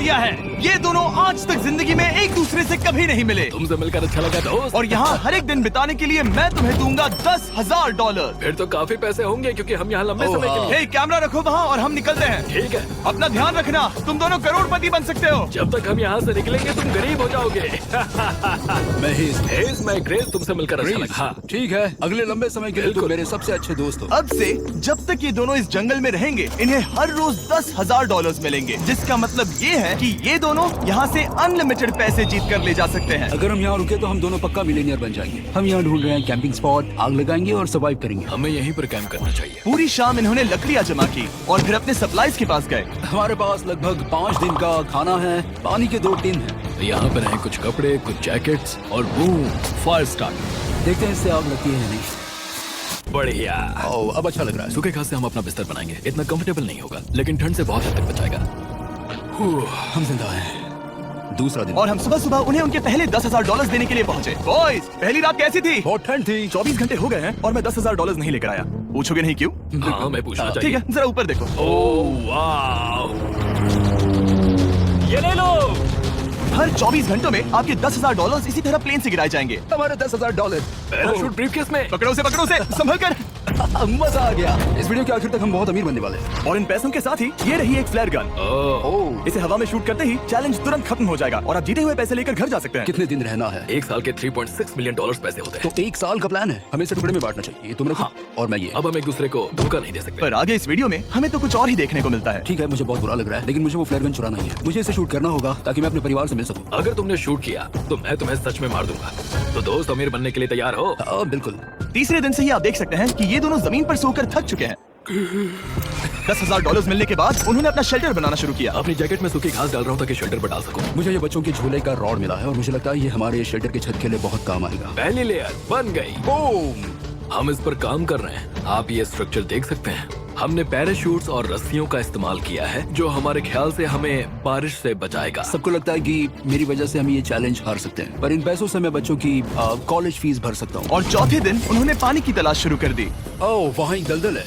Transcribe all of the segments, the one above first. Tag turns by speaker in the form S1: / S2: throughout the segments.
S1: दिया है। ये दोनों आज तक जिंदगी में एक दूसरे से कभी नहीं मिले।
S2: तुमसे मिलकर अच्छा लगा दोस्त।
S1: और यहाँ हर एक दिन बिताने के लिए मैं तुम्हें दूंगा $10,000।
S2: फिर तो काफी पैसे होंगे क्योंकि हम यहाँ लंबे समय के लिए।
S1: हे, कैमरा रखो वहाँ और हम निकलते हैं।
S2: ठीक है,
S1: अपना ध्यान रखना, तुम दोनों करोड़पति बन सकते हो।
S2: जब तक हम यहाँ से निकलेंगे तुम गरीब हो जाओगे। मैं ग्रेस, तुमसे मिलकर अच्छा लगा। हाँ।
S3: ठीक है, अगले लंबे समय के लिए तुम मेरे सबसे अच्छे दोस्त हो।
S1: अब से जब तक ये दोनों इस जंगल में रहेंगे इन्हें हर रोज $10,000 मिलेंगे, जिसका मतलब ये है कि ये दोनों यहाँ से अनलिमिटेड पैसे जीत कर ले जा सकते हैं।
S3: अगर हम यहाँ रुके तो हम दोनों पक्का मिलीनियर बन जाएंगे। हम यहाँ ढूंढ रहे हैं कैंपिंग स्पॉट, आग लगाएंगे और सर्वाइव करेंगे।
S2: हमें यहीं पर कैंप करना चाहिए।
S1: पूरी शाम इन्होंने लकड़ियाँ जमा की और फिर अपने सप्लाईज के पास गए।
S3: हमारे पास लगभग 5 दिन का खाना है, पानी के 2 टिन हैं।
S2: यहाँ पर हैं कुछ कपड़े, कुछ जैकेट्स और बूम, फायर स्टार्ट।
S3: देखते हैं इससे आग लगती है या नहीं।
S2: बढ़िया।
S3: ओह, अब अच्छा लग रहा है।
S2: सूखे घास से हम अपना बिस्तर बनाएंगे। इतना कंफर्टेबल नहीं होगा लेकिन ठंड से बहुत हद तक बचाएगा।
S3: हम जिंदा हैं। दूसरा दिन
S1: और हम सुबह सुबह उन्हें उनके पहले $10,000 देने के लिए पहुँचे। बॉयज, पहली रात कैसी थी?
S3: बहुत ठंड थी।
S1: 24 घंटे हो गए हैं और मैं $10,000 नहीं लेकर आया। पूछोगे नहीं क्यों?
S2: हाँ, मैं पूछना
S1: ठीक
S2: चाहिए।
S1: है, जरा ऊपर देखो।
S2: ओह वाह, ये ले लो।
S1: हर 24 घंटों में आपके $10,000 इसी तरह प्लेन से गिराए जाएंगे।
S3: हमारे $10,000।
S2: पैराशूट ब्रीफकेस में।
S1: पकड़ो से संभल कर।
S3: मजा आ गया। इस वीडियो के आखिर तक हम बहुत अमीर बनने वाले हैं।
S1: और इन पैसों के साथ ही ये रही एक फ्लेयर गन।
S3: ओह,
S1: इसे हवा में शूट करते ही चैलेंज तुरंत खत्म हो जाएगा और आप जीते हुए पैसे लेकर घर जा सकते हैं।
S3: कितने दिन रहना है?
S2: एक साल के $3.6 मिलियन पैसे होते हैं।
S3: तो 1 साल का प्लान है। हमें इसे टुकड़े में बांटना चाहिए। तुम रखो और मैं ये।
S2: अब हम एक दूसरे को धोखा नहीं दे सकते।
S1: पर आगे इस वीडियो में हमें तो कुछ और ही देखने को मिलता है।
S3: ठीक है, मुझे बहुत बुरा लग रहा है लेकिन मुझे वो फ्लेयर गन चुराना ही है। मुझे इसे शूट करना होगा ताकि मैं अपने परिवार से मिल सकूं।
S2: अगर तुमने शूट किया तो मैं तुम्हें सच में मार दूंगा। तो दोस्त, अमीर बनने के लिए तैयार हो?
S3: बिल्कुल।
S1: तीसरे दिन से ही आप देख सकते हैं कि ये दोनों जमीन पर सोकर थक चुके हैं। $10,000 मिलने के बाद उन्होंने अपना शेल्टर बनाना शुरू किया।
S2: अपनी जैकेट में सूखी घास डाल रहा हूँ ताकि शेल्टर पर डाल सकूं।
S3: मुझे ये बच्चों के झूले का रॉड मिला है और मुझे लगता है ये हमारे शेल्टर की छत के लिए बहुत काम आएगा।
S2: पहली लेयर बन गई।
S3: बूम!
S2: हम इस पर काम कर रहे हैं। आप ये स्ट्रक्चर देख सकते हैं। हमने पैराशूट्स और रस्सियों का इस्तेमाल किया है जो हमारे ख्याल से हमें बारिश से बचाएगा।
S3: सबको लगता है कि मेरी वजह से हम ये चैलेंज हार सकते हैं, पर इन पैसों से मैं बच्चों की कॉलेज फीस भर सकता हूँ।
S1: और चौथे दिन उन्होंने पानी की तलाश शुरू कर दी।
S3: ओह, वहाँ एक दलदल है।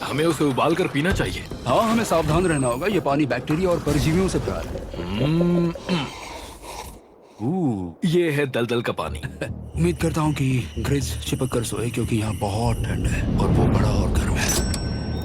S2: हमें उसे उबाल कर पीना चाहिए।
S3: हाँ, हमें सावधान रहना होगा। ये पानी बैक्टीरिया और परजीवियों से भरा है।
S2: ये है दलदल का पानी।
S3: उम्मीद करता हूँ कि ग्रिज चिपक कर सोए क्योंकि यहाँ बहुत ठंड है और वो बड़ा और गर्म है।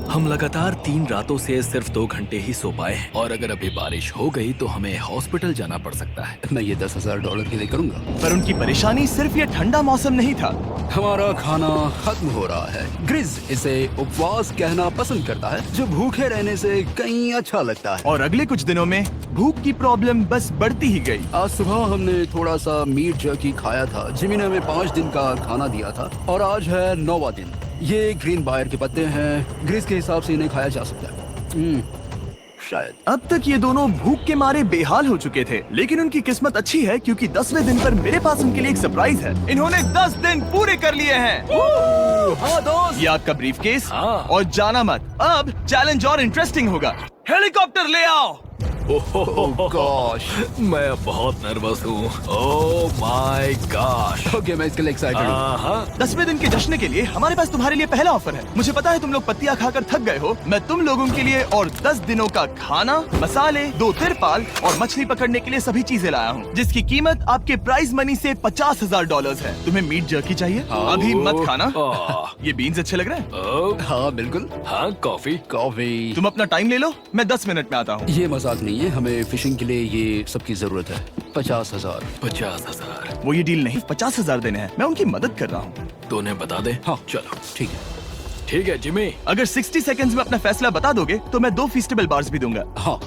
S2: हम लगातार 3 रातों से सिर्फ 2 घंटे ही सो पाए हैं और अगर अभी बारिश हो गई तो हमें हॉस्पिटल जाना पड़ सकता है।
S3: मैं ये $10,000 के लिए करूंगा।
S1: पर उनकी परेशानी सिर्फ ये ठंडा मौसम नहीं था।
S3: हमारा खाना खत्म हो रहा है। ग्रिज इसे उपवास कहना पसंद करता है, जो भूखे रहने से कहीं अच्छा लगता है।
S1: और अगले कुछ दिनों में भूख की प्रॉब्लम बस बढ़ती ही गई।
S3: आज सुबह हमने थोड़ा सा मीट जर्की खाया था। जिमी ने हमें 5 दिन का खाना दिया था और आज है 9वां दिन। ये ग्रीन बायर के पत्ते हैं। ग्रिज के हिसाब से इन्हें खाया जा सकता है। शायद।
S1: अब तक ये दोनों भूख के मारे बेहाल हो चुके थे, लेकिन उनकी किस्मत अच्छी है क्योंकि 10वें दिन पर मेरे पास उनके लिए एक सरप्राइज है। इन्होंने 10 दिन पूरे कर लिए हैं।
S3: हाँ दोस्त,
S1: ये आपका ब्रीफकेस।
S2: हाँ।
S1: और जाना मत, अब चैलेंज और इंटरेस्टिंग होगा। हेलीकॉप्टर ले आओ।
S3: गॉश,
S2: मैं अब बहुत नर्वस हूँ। Oh my gosh.
S3: ओके, मैं इसके लिए एक्साइटेड हूँ।
S1: 10वें दिन के जश्न के लिए हमारे पास तुम्हारे लिए पहला ऑफर है। मुझे पता है तुम लोग पत्तियां खाकर थक गए हो। मैं तुम लोगों के लिए और 10 दिनों का खाना, मसाले, 2 तिरपाल और मछली पकड़ने के लिए सभी चीजें लाया हूँ, जिसकी कीमत आपके प्राइज मनी से $50,000 है। तुम्हें मीट जर्की चाहिए? अभी मत खाना। ये बीन्स अच्छे लग रहे हैं।
S3: हाँ बिल्कुल।
S2: हाँ, कॉफी।
S1: तुम अपना टाइम ले लो, मैं 10 मिनट में आता हूँ।
S3: ये मजाक नहीं है, हमें फिशिंग के लिए ये सबकी जरूरत है। 50,000।
S2: 50,000।
S1: वो ये डील नहीं, 50,000 देने हैं। मैं उनकी मदद कर रहा हूँ।
S2: तो उन्हें बता दे।
S3: हाँ
S2: चलो
S3: ठीक है।
S2: ठीक है जिमी।
S1: अगर 60 सेकंड्स में अपना फैसला बता दोगे तो मैं 2 फीस्टेबल बार्स भी दूंगा।
S3: हाँ,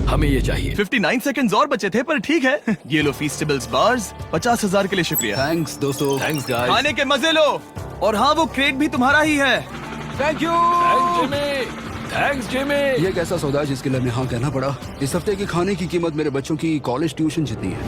S2: हमें ये चाहिए।
S1: 59 सेकंड्स और बचे थे, पर ठीक है। ये लो फीस्टेबल्स बार्स। 50,000 के लिए शुक्रिया।
S3: थैंक्स दोस्तों।
S2: Thanks guys.
S1: खाने के मजे लो। और हाँ, वो क्रेट भी तुम्हारा ही है।
S3: Thank you.
S2: Thanks Jimmy.
S3: ये एक ऐसा सौदा है जिसके लिए हमें हाँ कहना पड़ा। इस हफ्ते की खाने की कीमत मेरे बच्चों की कॉलेज ट्यूशन जितनी है।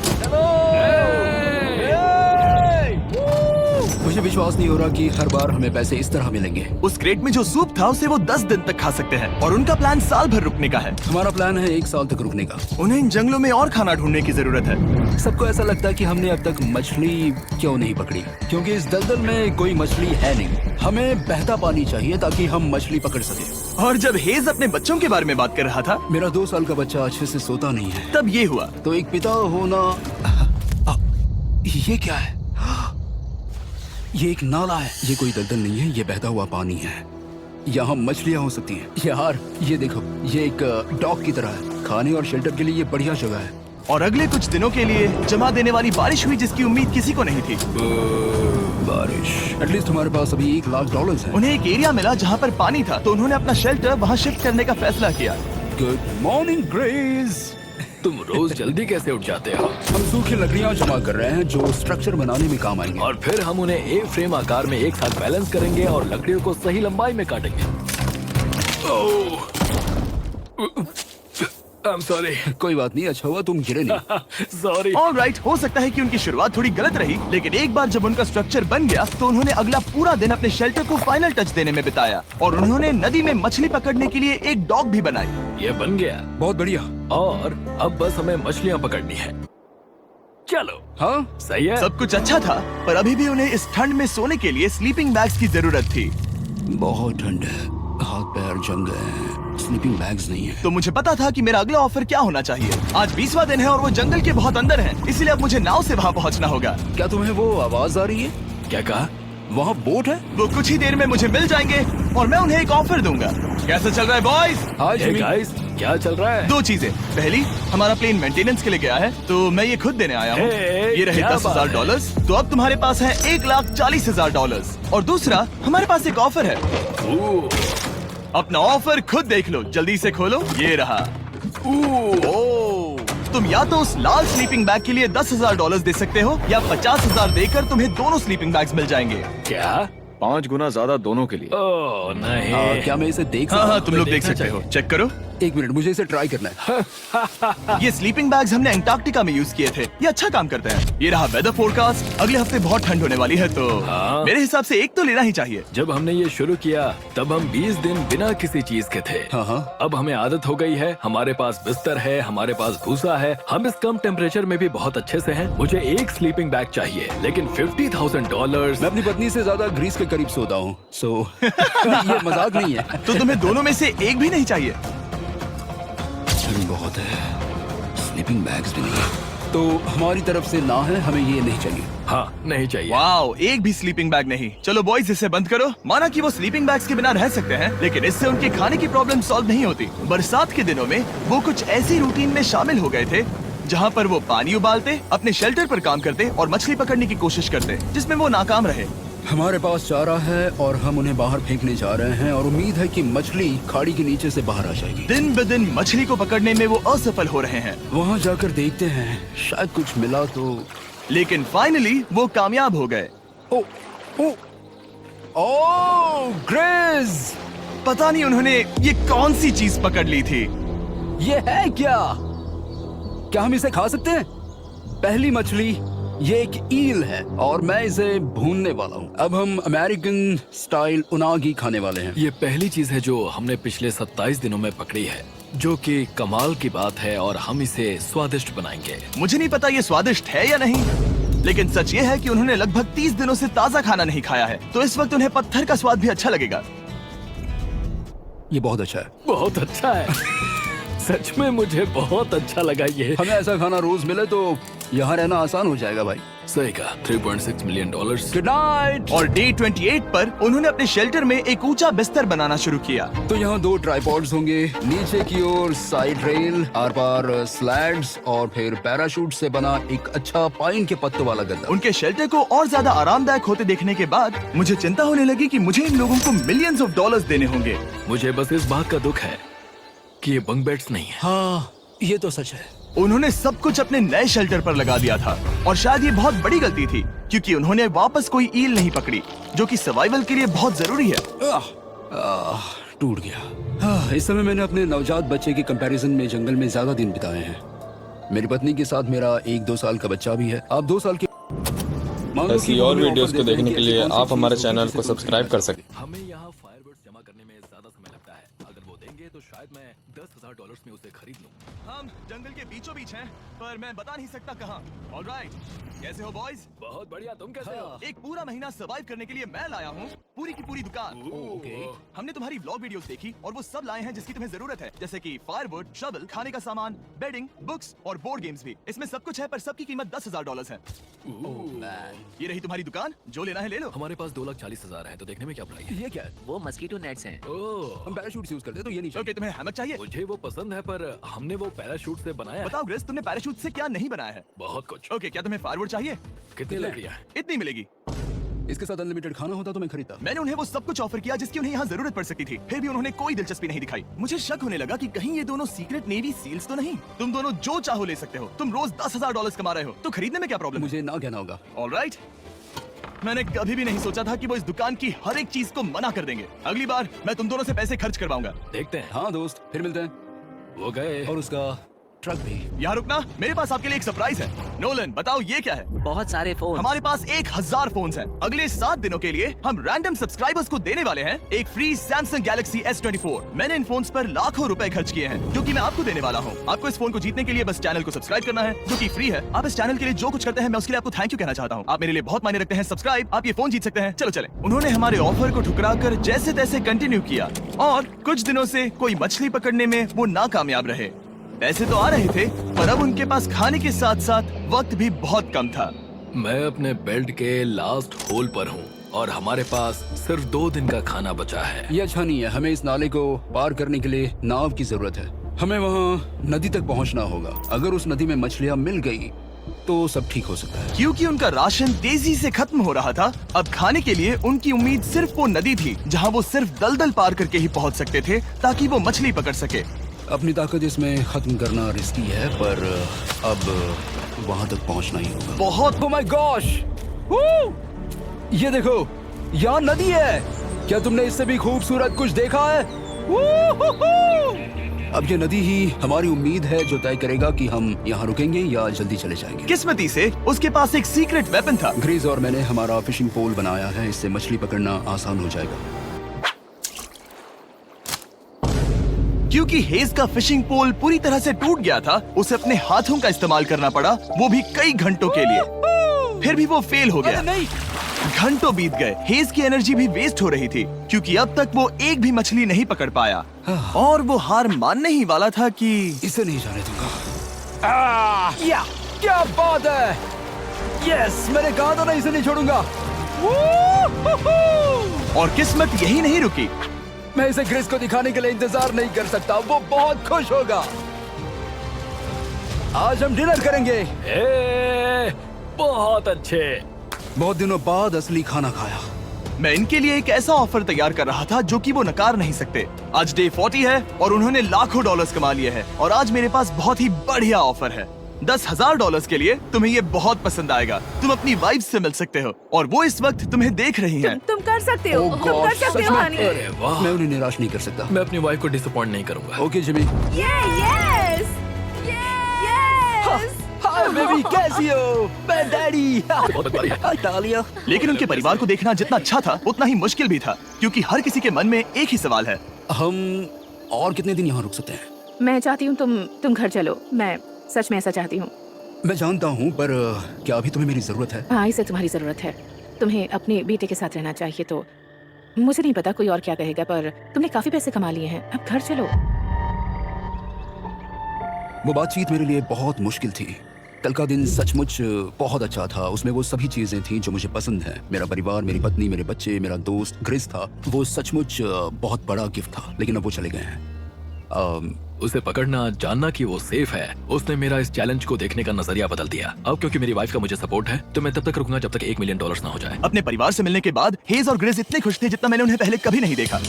S3: मुझे विश्वास नहीं हो रहा कि हर बार हमें पैसे इस तरह मिलेंगे।
S1: उस क्रेट में जो सूप था उसे वो 10 दिन तक खा सकते हैं और उनका प्लान साल भर रुकने का है।
S3: हमारा प्लान है 1 साल तक रुकने का।
S1: उन्हें इन जंगलों में और खाना ढूंढने की जरूरत है।
S3: सबको ऐसा लगता है कि हमने अब तक मछली क्यों नहीं पकड़ी, क्योंकि इस दलदल में कोई मछली है नहीं। हमें बहता पानी चाहिए ताकि हम मछली पकड़ सकें।
S1: और जब हेज अपने बच्चों के बारे में बात कर रहा था,
S3: मेरा 2 साल का बच्चा अच्छे से सोता नहीं है।
S1: तब ये हुआ।
S3: तो एक पिता होना ये क्या है? ये एक नाला है। ये कोई दलदल नहीं है, ये बहता हुआ पानी है। यहाँ मछलियाँ हो सकती हैं। यार ये देखो, ये एक डॉग की तरह है। खाने और शेल्टर के लिए ये बढ़िया जगह है।
S1: और अगले कुछ दिनों के लिए जमा देने वाली बारिश हुई जिसकी उम्मीद किसी को नहीं थी।
S3: बारिश। एटलीस्ट हमारे पास अभी $1,00,000 है।
S1: उन्हें एक एरिया मिला जहाँ पर पानी था, तो उन्होंने अपना शेल्टर वहाँ शिफ्ट करने का फैसला किया।
S3: Good morning grace.
S2: तुम रोज जल्दी कैसे उठ जाते हो?
S3: हम सूखी लकड़ियाँ जमा कर रहे हैं जो स्ट्रक्चर बनाने में काम आएंगे।
S2: और फिर हम उन्हें ए फ्रेम आकार में एक साथ बैलेंस करेंगे और लकड़ियों को सही लंबाई में काटेंगे। I'm sorry.
S3: कोई बात नहीं, अच्छा हुआ तुम गिरे नहीं।
S2: Sorry.
S1: ऑलराइट, हो सकता है कि उनकी शुरुआत थोड़ी गलत रही, लेकिन एक बार जब उनका स्ट्रक्चर बन गया तो उन्होंने अगला पूरा दिन अपने शेल्टर को फाइनल टच देने में बिताया। और उन्होंने नदी में मछली पकड़ने के लिए एक डॉग भी बनाई।
S2: ये बन गया।
S3: बहुत बढ़िया।
S2: और अब बस हमें मछलियाँ पकड़नी है। चलो।
S3: हाँ
S2: सही है।
S1: सब कुछ अच्छा था, पर अभी भी उन्हें इस ठंड में सोने के लिए स्लीपिंग बैग्स की जरूरत थी।
S3: बहुत ठंड है, हाथ पैर जम गए हैं, स्लीपिंग बैग्स नहीं है।
S1: तो मुझे पता था कि मेरा अगला ऑफर क्या होना चाहिए। आज 20वां दिन है और वो जंगल के बहुत अंदर है, इसलिए अब मुझे नाव से वहाँ पहुँचना होगा।
S3: क्या तुम्हें वो आवाज आ रही है?
S2: क्या कहा?
S3: वहाँ बोट है?
S1: वो कुछ ही देर में मुझे मिल जाएंगे और मैं उन्हें एक ऑफर दूंगा। कैसा चल रहा है बॉयज?
S3: हाय
S2: Hey
S3: जिमी।
S2: guys, क्या चल रहा है?
S1: 2 चीजें। पहली, हमारा प्लेन मेंटेनेंस के लिए गया है, तो मैं ये खुद देने आया हूँ।
S2: Hey,
S1: ये रहे
S2: क्या
S1: $10,000, तो अब तुम्हारे पास है $1,40,000। और दूसरा, हमारे पास एक ऑफर है।
S2: ओह,
S1: अपना ऑफर खुद देख लो, जल्दी से खोलो। ये रहा। ओह, तुम या तो उस लाल स्लीपिंग बैग के लिए $10,000 दे सकते हो, या 50,000 देकर तुम्हें दोनों स्लीपिंग बैग्स मिल जाएंगे।
S2: क्या?
S4: 5 गुना ज्यादा दोनों के लिए।
S2: ओह नहीं।
S3: क्या मैं इसे देख
S1: हाँ
S3: सकता
S1: हाँ,
S3: हूँ?
S1: तुम लोग देख
S2: देखना
S1: सकते हो।
S2: चाहिए।
S1: चेक करो।
S3: एक मिनट, मुझे इसे ट्राई करना है।
S1: ये स्लीपिंग बैग्स हमने अंटार्कटिका में यूज किए थे। ये अच्छा काम करते हैं। ये रहा वेदर फोरकास्ट। अगले हफ्ते बहुत ठंड होने वाली है, तो
S2: हाँ।
S1: मेरे हिसाब से एक तो लेना ही चाहिए।
S2: जब हमने ये शुरू किया तब हम 20 दिन बिना किसी चीज के थे।
S3: हाँ।
S2: अब हमें आदत हो गई है। हमारे पास बिस्तर है, हमारे पास भूसा है। हम इस कम टेम्परेचर में भी बहुत अच्छे से हैं। मुझे एक स्लीपिंग बैग चाहिए, लेकिन $50,000।
S3: मैं अपनी पत्नी से ज्यादा ग्रीस के करीब सोता हूँ, सो ये मजाक नहीं है।
S1: तो तुम्हें दोनों में से एक भी नहीं चाहिए?
S3: ठंड बहुत है, स्लीपिंग बैग्स भी नहीं है। तो हमारी तरफ से ना है, हमें ये नहीं चाहिए।
S2: हाँ, नहीं चाहिए।
S1: वाओ, एक भी स्लीपिंग बैग नहीं। चलो बॉयज, इसे बंद करो। माना कि वो स्लीपिंग बैग्स के बिना रह सकते हैं, लेकिन इससे उनके खाने की प्रॉब्लम सॉल्व नहीं होती। बरसात के दिनों में वो कुछ ऐसी रूटीन में शामिल हो गए थे जहाँ पर वो पानी उबालते, अपने शेल्टर पर काम करते और मछली पकड़ने की कोशिश करते, जिसमें वो नाकाम रहे।
S3: हमारे पास चारा है और हम उन्हें बाहर फेंकने जा रहे हैं और उम्मीद है कि मछली खाड़ी के नीचे से बाहर आ जाएगी।
S1: दिन ब दिन मछली को पकड़ने में वो असफल हो रहे हैं,
S3: वहाँ जाकर देखते हैं, शायद कुछ मिला तो।
S1: लेकिन फाइनली वो कामयाब हो गए।
S3: ओ, ओ, ओ, ग्रेस!
S1: पता नहीं उन्होंने ये कौन सी चीज पकड़ ली थी।
S3: ये है क्या? क्या हम इसे खा सकते हैं? पहली मछली, ये एक ईल है और मैं इसे भूनने वाला हूँ। अब हम अमेरिकन स्टाइल उनागी खाने वाले हैं।
S2: ये पहली चीज है जो हमने पिछले 27 दिनों में पकड़ी है, जो कि कमाल की बात है, और हम इसे स्वादिष्ट बनाएंगे।
S1: मुझे नहीं पता ये स्वादिष्ट है या नहीं, लेकिन सच ये है कि उन्होंने लगभग 30 दिनों से ताजा खाना नहीं खाया है, तो इस वक्त उन्हें पत्थर का स्वाद भी अच्छा लगेगा।
S3: ये बहुत अच्छा है।
S2: बहुत अच्छा है। सच में मुझे बहुत अच्छा लगा ये।
S3: हमें ऐसा खाना रोज मिले तो यहाँ रहना आसान हो जाएगा भाई।
S2: सही कहा। $3.6 मिलियन।
S3: Good night.
S1: और डे 28 पर उन्होंने अपने शेल्टर में एक ऊंचा बिस्तर बनाना शुरू किया।
S3: तो यहाँ 2 ट्राइपॉड्स होंगे, नीचे की ओर side rail, are par slides और फिर पैराशूट से बना एक अच्छा पाइन के पत्तों वाला गद्दा।
S1: उनके शेल्टर को और ज्यादा आरामदायक होते देखने के बाद मुझे चिंता होने लगी कि मुझे इन लोगों को मिलियंस ऑफ डॉलर्स देने होंगे।
S2: मुझे बस इस बात का दुख है कि ये बंक बेड्स नहीं है।
S3: हाँ, ये तो सच है।
S1: उन्होंने सब कुछ अपने नए शेल्टर पर लगा दिया था, और शायद ये बहुत बड़ी गलती थी, क्योंकि उन्होंने वापस कोई ईल नहीं पकड़ी, जो कि सर्वाइवल के लिए बहुत जरूरी है।
S3: टूट गया। इस समय मैंने अपने नवजात बच्चे के कंपैरिजन में जंगल में ज्यादा दिन बिताए हैं। मेरी पत्नी के साथ मेरा 1-2 साल का बच्चा भी है। आप 2 साल के
S4: ऐसी और वीडियोस को देखने के लिए आप हमारे चैनल को सब्सक्राइब कर सकते हैं।
S2: हमें यहाँ फायरवर्ड्स जमा करने में ज्यादा समय लगता है। अगर वो देंगे तो शायद मैं $10,000 में उसे खरीद लूं।
S1: हम जंगल के बीचों बीच हैं, पर मैं बता नहीं सकता कहाँ। ऑलराइट, कैसे हो बॉयज?
S2: बहुत बढ़िया, तुम कैसे हो?
S1: एक पूरा महीना सर्वाइव करने के लिए मैं लाया हूँ पूरी की पूरी दुकान।
S2: ओके।
S1: हमने तुम्हारी व्लॉग वीडियोस देखी और वो सब लाए हैं जिसकी तुम्हें जरूरत है, जैसे कि फायरवुड, शवल, खाने का सामान, बेडिंग, बुक्स और बोर्ड गेम्स भी। इसमें सब कुछ है, पर सबकी कीमत $10,000 है। ये रही तुम्हारी दुकान, जो लेना है ले लो।
S2: हमारे पास 2,40,000 है, तो देखने में क्या बुराई है?
S3: ये क्या है?
S5: वो मस्कीटो नेट्स हैं।
S2: ओह,
S3: हम पैराशूट यूज करते हैं तो ये नहीं चाहिए।
S1: ओके, तुम्हें हैमक चाहिए?
S2: मुझे वो पसंद है, पर हमने वो पैराशूट से बनाया है।
S1: बताओ ग्रेस, तुमने पैराशूट से क्या नहीं बनाया है?
S2: बहुत कुछ।
S1: ओके, क्या तुम्हें फायरवुड चाहिए?
S2: कितनी लग रही है?
S1: इतनी मिलेगी।
S3: इसके साथ अनलिमिटेड खाना होता तो मैं खरीदता।
S1: मैंने उन्हें वो सब कुछ ऑफर किया जिसकी उन्हें यहाँ जरूरत पड़ सकती थी, फिर भी उन्होंने कोई दिलचस्पी नहीं दिखाई। मुझे शक होने लगा कि कहीं ये दोनों सीक्रेट नेवी सील्स तो नहीं। तुम दोनों जो चाहो ले सकते हो, तुम रोज $10,000 कमा रहे हो, तो खरीदने में क्या प्रॉब्लम है?
S3: मुझे ना कहना होगा।
S1: ऑलराइट, मैंने कभी भी नहीं सोचा था कि वो इस दुकान की हर एक चीज को मना कर देंगे। अगली बार मैं तुम दोनों से पैसे खर्च करवाऊंगा।
S2: देखते हैं।
S3: हाँ दोस्त, फिर मिलते हैं।
S2: वो गए।
S3: और उसका ट्रक भी।
S1: यहाँ रुकना, मेरे पास आपके लिए एक सरप्राइज है। नोलन, बताओ ये क्या है?
S5: बहुत सारे फोन।
S1: हमारे पास 1000 फोन्स हैं। अगले 7 दिनों के लिए हम रैंडम सब्सक्राइबर्स को देने वाले हैं एक फ्री Samsung Galaxy S24। मैंने इन फोन्स पर लाखों रुपए खर्च किए हैं, जो कि मैं आपको देने वाला हूँ। आपको इस फोन को जीतने के लिए बस चैनल को सब्सक्राइब करना है, जो कि फ्री है। आप इस चैनल के लिए जो कुछ करते हैं, मैं उसके लिए आपको थैंक यू कहना चाहता हूँ। आप मेरे लिए बहुत मायने रखते हैं। सब्सक्राइब, आप ये फोन जीत सकते हैं। चलो चले। उन्होंने हमारे ऑफर को ठुकरा कर जैसे तैसे कंटिन्यू किया और कुछ दिनों से कोई मछली पकड़ने में वो नाकामयाब रहे। पैसे तो आ रहे थे, पर अब उनके पास खाने के साथ साथ वक्त भी बहुत कम था।
S2: मैं अपने बेल्ट के लास्ट होल पर हूँ और हमारे पास सिर्फ 2 दिन का खाना बचा है।
S3: ये अच्छा नहीं है। हमें इस नाले को पार करने के लिए नाव की जरूरत है। हमें वहाँ नदी तक पहुँचना होगा। अगर उस नदी में मछलियाँ मिल गई तो सब ठीक हो सकता है।
S1: क्योंकि उनका राशन तेजी से खत्म हो रहा था, अब खाने के लिए उनकी उम्मीद सिर्फ वो नदी थी जहाँ वो सिर्फ दलदल पार करके ही पहुँच सकते थे, ताकि वो मछली पकड़ सके।
S3: अपनी ताकत इसमें खत्म करना रिस्की है, पर अब वहाँ तक पहुँचना ही होगा।
S1: बहुत
S3: Oh my gosh! ये देखो, यहाँ नदी है। क्या तुमने इससे भी खूबसूरत कुछ देखा है? अब ये नदी ही हमारी उम्मीद है जो तय करेगा कि हम यहाँ रुकेंगे या जल्दी चले जाएंगे।
S1: किस्मती से उसके पास एक सीक्रेट वेपन था।
S3: ग्रीज और मैंने हमारा फिशिंग पोल बनाया है, इससे मछली पकड़ना आसान हो जाएगा।
S1: क्योंकि हेज का फिशिंग पोल पूरी तरह से टूट गया था, उसे अपने हाथों का इस्तेमाल करना पड़ा, वो भी कई घंटों के लिए। फिर भी वो फेल हो गया।
S3: नहीं,
S1: घंटों बीत गए। हेज की एनर्जी भी वेस्ट हो रही थी, क्योंकि अब तक वो एक भी मछली नहीं पकड़ पाया और वो हार मानने ही वाला था कि
S3: इसे नहीं जाने दूंगा। या, क्या बात है! यस, मैंने कहा था ना इसे नहीं छोड़ूंगा।
S1: और किस्मत यही नहीं रुकी।
S3: मैं इसे ग्रेस को दिखाने के लिए इंतजार नहीं कर सकता। वो बहुत खुश होगा। आज हम डिनर करेंगे।
S2: बहुत अच्छे।
S3: बहुत दिनों बाद असली खाना खाया।
S1: मैं इनके लिए एक ऐसा ऑफर तैयार कर रहा था जो कि वो नकार नहीं सकते। आज डे 40 है और उन्होंने लाखों डॉलर्स कमा लिए हैं और आज मेरे पास बहुत ही बढ़िया ऑफर है। $10,000 के लिए तुम्हें ये बहुत पसंद आएगा। तुम अपनी वाइफ से मिल सकते हो और वो इस वक्त तुम्हें देख रही हैं।
S6: तुम कर सकते हो।
S3: Oh
S6: तुम कर
S3: God,
S6: सकते
S3: सच
S6: हो
S3: में?
S6: हनी।
S2: अरे वाह,
S3: मैं उन्हें निराश नहीं कर सकता।
S2: मैं अपनी वाइफ को डिसअपॉइंट नहीं करूंगा।
S3: Okay Jimmy.
S6: Yes
S3: hi baby, कैसी हो? मैं डैडी।
S2: बहुत बढ़िया।
S3: तालिया।
S1: लेकिन उनके परिवार को देखना जितना अच्छा था उतना ही मुश्किल भी था, क्योंकि हर किसी के मन में एक ही सवाल है।
S3: हम और कितने दिन यहाँ रुक सकते हैं?
S6: मैं चाहती हूँ तुम घर चलो। मैं सच में ऐसा चाहती हूँ।
S3: मैं जानता हूँ, पर क्या अभी तुम्हें मेरी जरूरत है?
S6: हाँ, इसे तुम्हारी जरूरत है। तुम्हें अपने बेटे के साथ रहना चाहिए। तो मुझे नहीं पता कोई और क्या कहेगा, पर तुमने काफी पैसे कमा लिए हैं, अब घर चलो।
S3: वो बातचीत मेरे लिए बहुत मुश्किल थी। कल का दिन सचमुच बहुत अच्छा था। उसमें वो सभी चीजें थी जो मुझे पसंद है। मेरा परिवार, मेरी पत्नी, मेरे बच्चे, मेरा दोस्त ग्रिस था। वो सचमुच बहुत बड़ा गिफ्ट था, लेकिन अब वो चले गए हैं।
S2: उसे पकड़ना, जानना कि वो सेफ है, उसने मेरा इस चैलेंज को देखने का नजरिया बदल दिया। अब क्योंकि मेरी वाइफ का मुझे सपोर्ट है, तो मैं तब तक रुकूंगा जब तक $1 मिलियन ना हो जाए।
S1: अपने परिवार से मिलने के बाद हेज और ग्रेस इतने खुश थे जितना मैंने उन्हें पहले कभी नहीं देखा।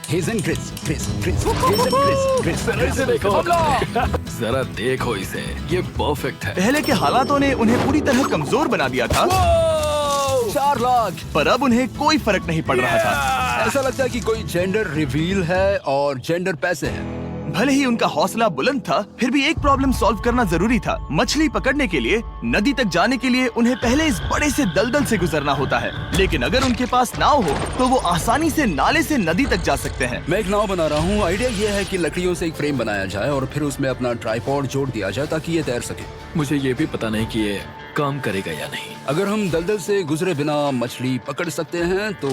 S3: हेज एंड ग्रिस, ग्रिस, ग्रिस, हेज एंड ग्रिस, ग्रिस, ग्रिस।
S2: इसे देखो, जरा देखो इसे, ये परफेक्ट है।
S1: पहले के हालातों ने उन्हें पूरी तरह कमजोर बना दिया था,
S3: 4 लाख।
S1: पर अब उन्हें कोई फर्क नहीं पड़ रहा था।
S3: ऐसा लगता है कि कोई जेंडर रिवील है और जेंडर पैसे हैं।
S1: भले ही उनका हौसला बुलंद था, फिर भी एक प्रॉब्लम सॉल्व करना जरूरी था। मछली पकड़ने के लिए नदी तक जाने के लिए उन्हें पहले इस बड़े से दलदल से गुजरना होता है, लेकिन अगर उनके पास नाव हो तो वो आसानी से नाले से नदी तक जा सकते हैं।
S3: मैं एक नाव बना रहा हूँ। आइडिया ये है कि लकड़ियों से एक फ्रेम बनाया जाए और फिर उसमें अपना ट्राइपॉड जोड़ दिया जाए ताकि ये तैर सके।
S2: मुझे ये भी पता नहीं कि ये काम करेगा या नहीं।
S3: अगर हम दलदल से गुजरे बिना मछली पकड़ सकते हैं तो